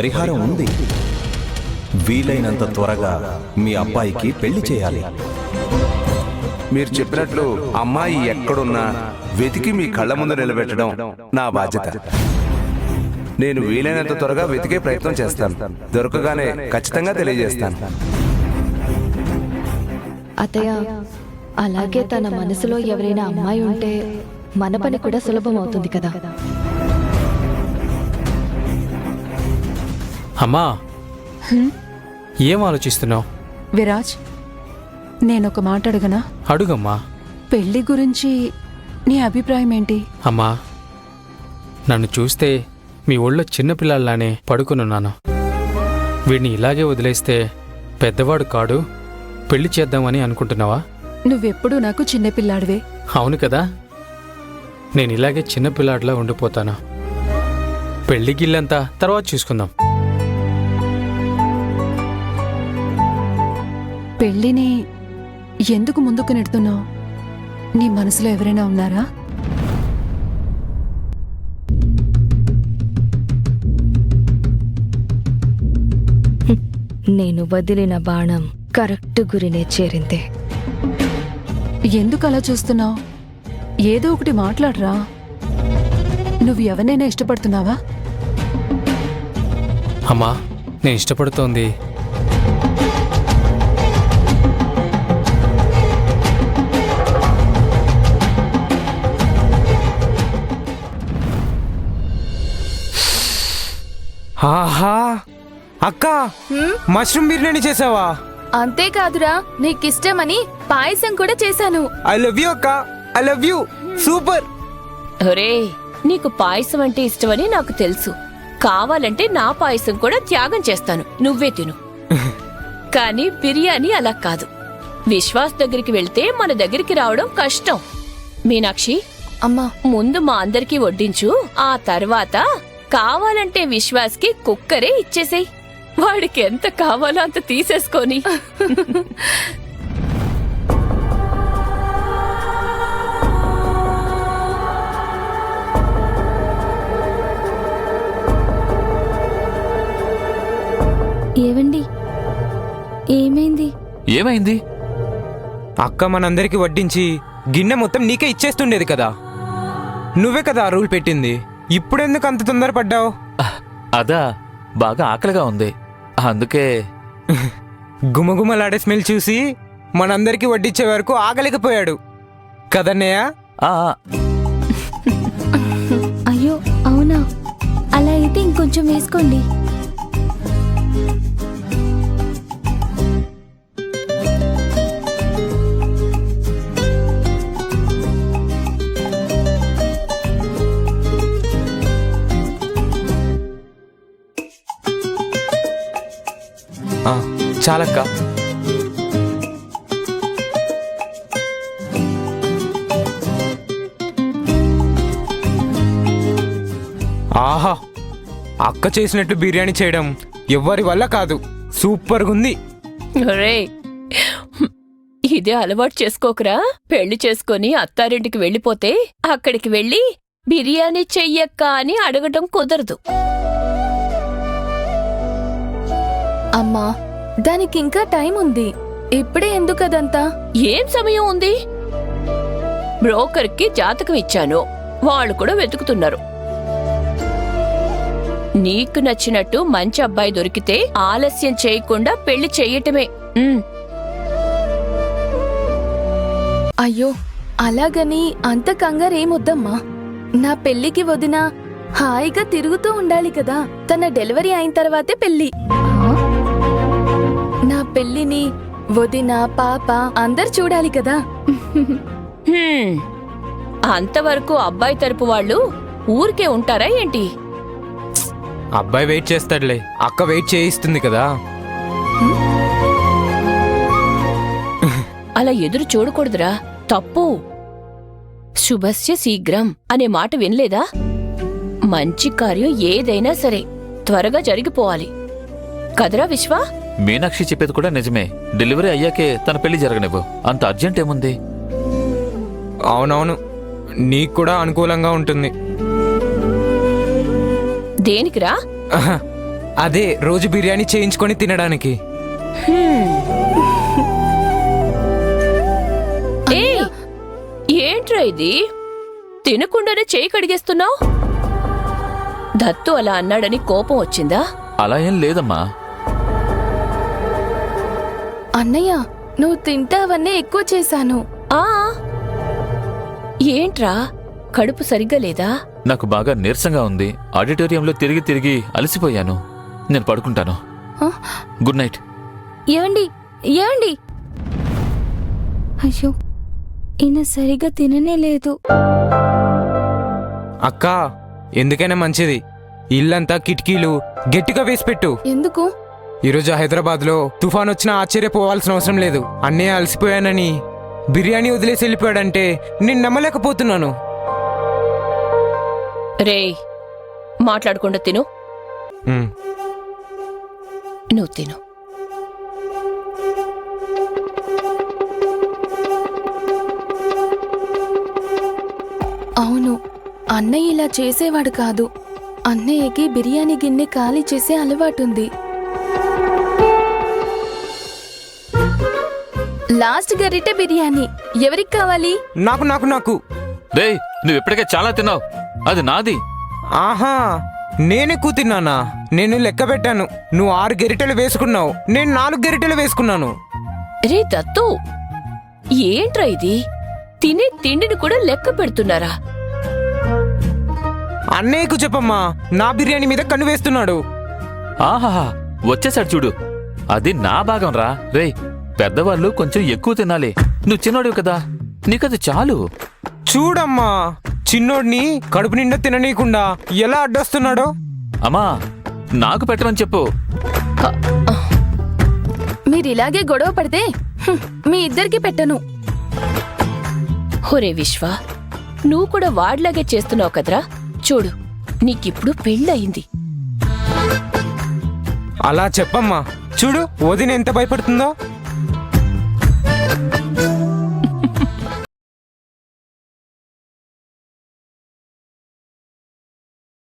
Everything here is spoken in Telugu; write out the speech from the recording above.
పరిహారం ఉంది. వీలైనంత త్వరగా మీ అబ్బాయికి పెళ్లి చేయాలి. మీరు చెప్పినట్లు అమ్మాయి ఎక్కడున్నా వెతికి మీ కళ్ళ ముందు నిలబెట్టడం నా బాధ్యత. నేను వీలైనంత త్వరగా వెతికే ప్రయత్నం చేస్తాను. దొరకగానే ఖచ్చితంగా తెలియజేస్తాను. అత్తయ్య, అలాగే తన మనసులో ఎవరైనా అమ్మాయి ఉంటే మన పని కూడా సులభం అవుతుంది కదా. అమ్మా, ఏం ఆలోచిస్తున్నావు? విరాజ్, నేనొక మాట అడగనా? అడుగమ్మా. పెళ్లి గురించి నీ అభిప్రాయం ఏంటి? అమ్మా, నన్ను చూస్తే మీ ఊళ్ళో చిన్నపిల్లల్లానే పడుకునున్నాను. వీడిని ఇలాగే వదిలేస్తే పెద్దవాడు కాడు, పెళ్లి చేద్దామని అనుకుంటున్నావా? నువ్వెప్పుడూ నాకు చిన్నపిల్లాడివే. అవును కదా, నేను ఇలాగే చిన్నపిల్లాడిలా ఉండిపోతాను. పెళ్లి గిల్లంతా తర్వాత చూసుకుందాం. పెళ్లిని ఎందుకు ముందుకు నెడుతున్నావు? నీ మనసులో ఎవరైనా ఉన్నారా? నేను వదిలిన బాణం కరెక్ట్ గురినే చేరింది. ఎందుకు అలా చూస్తున్నావు? ఏదో ఒకటి మాట్లాడరా. నువ్వు ఎవరినైనా ఇష్టపడుతున్నావా? అమ్మా, నేను ఇష్టపడుతోంది ఆహా అక్క, మష్రూమ్ బిర్యానీ చేసావా? అంతేకాదురా, నీకిష్టమని పాయసం కూడా చేశాను. ఐ లవ్ యూ అక్క, ఐ లవ్ యూ. సూపర్. ఒరే, నీకు పాయసం అంటే ఇష్టమని నాకు తెలుసు. కావాలంటే నా పాయసం కూడా త్యాగం చేస్తాను, నువ్వే తిను. కానీ బిర్యానీ అలా కాదు. విశ్వాస్ దగ్గరికి వెళ్తే మన దగ్గరికి రావడం కష్టం. మీనాక్షి, అమ్మా, ముందు మా అందరికీ వడ్డించు. ఆ తర్వాత కావాలంటే విశ్వాస్కి కుక్కరే ఇచ్చేసేయ్. వాడికి ఎంత కావాలో అంత తీసేసుకొని. ఏవండి, ఏమైంది? ఏమైంది? అక్క మనందరికి వడ్డించి గిన్నె మొత్తం నీకే ఇచ్చేస్తుండేది కదా. నువ్వే కదా ఆ రూల్ పెట్టింది. ఇప్పుడెందుకు అంత తొందరపడ్డావు? అదా, బాగా ఆకలిగా ఉంది, అందుకే. గుమగుమలాడే స్మెల్ చూసి మనందరికి వడ్డించే వరకు ఆగలేకపోయాడు కదన్నయ్య. అయ్యో అవునా, అలా అయితే ఇంకొంచెం వేసుకోండి. చాలక్క. ఆహా, అక్క చేసినట్టు బిర్యానీ చేయడం ఎవ్వరి వల్ల కాదు. సూపర్గా ఉంది. ఒరే, ఇదే అలవాటు చేసుకోకరా. పెళ్లి చేసుకొని అత్తారింటికి వెళ్ళిపోతే అక్కడికి వెళ్ళి బిర్యానీ చెయ్యక్క అని అడగటం కుదరదు. అమ్మా, దానికింకా టైం ఉంది. ఇప్పుడే ఎందుకదంతా? ఏం సమయం ఉంది? బ్రోకర్కి జాతకం ఇచ్చాను, వాళ్ళు కూడా వెతుకుతున్నారు. నీకు నచ్చినట్టు మంచి అబ్బాయి దొరికితే ఆలస్యం చేయకుండా పెళ్లి చెయ్యటమే. అయ్యో, అలాగని అంత కంగారేమొద్దమ్మా. నా పెళ్లికి వదిన హాయిగా తిరుగుతూ ఉండాలి కదా. తన డెలివరీ అయిన తర్వాతే పెళ్లి. నా పెళ్లిని వదిన, పాప అందరు చూడాలి కదా. అంతవరకు అబ్బాయి తరపు వాళ్ళు ఊరికే ఉంటారా ఏంటి? అబ్బాయి వెయిట్ చేస్తాడులే, అక్క వెయిట్ చేయిస్తుంది కదా. అలా ఎదురు చూడకూడదురా, తప్పు. శుభస్య శీఘ్రం అనే మాట వినలేదా? మంచి కార్యం ఏదైనా సరే త్వరగా జరిగిపోవాలి కదరా విశ్వా? మీనాక్షి చెప్పేది కూడా నిజమే. డెలివరీ అయ్యాకే తన పెళ్లి జరగనివ్వు, అంత అర్జెంట్ ఏముంది? అవునవును, నీకు కూడా అనుకూలంగా ఉంటుంది. దేనికిరా? అదే రోజు బిర్యానీ చేయించుకొని తినడానికి. ఏ ఏంట్రా ఇది? తినకుండానే చేయి కడిగేస్తున్నావు? దత్తు అలా అన్నాడని కోపం వచ్చిందా? అలా ఏం లేదమ్మా. అన్నయ్య నువ్వు తింటావన్నీ ఎక్కువ చేశాను. ఆ ఏంట్రా కడుపు సరిగ్గా లేదా? నాకు బాగా నీరసంగా ఉంది. ఆడిటోరియంలో తిరిగి తిరిగి అలసిపోయాను. నేను పడుకుంటాను. ఆ? Good night. ఏమండి ఏమండి? అయ్యో ఈయన సరిగ్గా తిననే లేదు. అక్క, ఎందుకైనా మంచిది ఇల్లంతా కిటికీలు గట్టిగా వేసి పెట్టు. ఎందుకు? ఈరోజు హైదరాబాద్లో తుఫాన్ వచ్చినా ఆశ్చర్యపోవాల్సిన అవసరం లేదు. అన్నయ్య అలసిపోయానని బిర్యానీ వదిలేసి వెళ్ళిపోయాడంటే నేను నమ్మలేకపోతున్నాను. రేయ్ మాట్లాడకుండా తిను. ఉమ్. నువ్వు తిను. అవును, అన్నయ్య ఇలా చేసేవాడు కాదు. అన్నయ్యకి బిర్యానీ గిన్నె ఖాళీ చేసే అలవాటుంది. లాస్ట్ గరిటె బిర్యానీ ఎవరికి కావాలి? నాకు నాకు నాకు రేయ్, నువ్వు ఇప్పటికే చాలా తిన్నావు. అది నాది. ఆహా, నేనెక్కువ తిన్నానా? నేను లెక్క పెట్టాను. నువ్వు 6 గరిటెలు వేసుకున్నావు, నేను 4 గరిటెలు వేసుకున్నాను. రే దత్తు, ఏంట్రా ఇది? తినే తిండిని కూడా లెక్క పెడుతున్నారా? అన్నయ్యకు చెప్పమ్మా, నా బిర్యానీ మీద కన్ను వేస్తున్నాడు. ఆహాహా, వచ్చేసాడు చూడు. అది నా భాగం రా. రేయ్, పెద్దవాళ్ళు కొంచెం ఎక్కువ తినాలి. నువ్వు చిన్నోడివి కదా, నీకది చాలు. చూడమ్మా, చిన్నోడిని కడుపు నిండా తిననీయకుండా ఎలా అడ్డొస్తున్నాడో. అమ్మా, నాకు పెట్టమని చెప్పు. మీరిలాగే గొడవ పడితే మీ ఇద్దరికి పెట్టను. హొరే విశ్వ, నువ్వు కూడా వాడిలాగే చేస్తున్నావు కదరా. చూడు, నీకిప్పుడు పెళ్ళయింది. అలా చెప్పమ్మా, చూడు వదిన ఎంత భయపడుతుందో.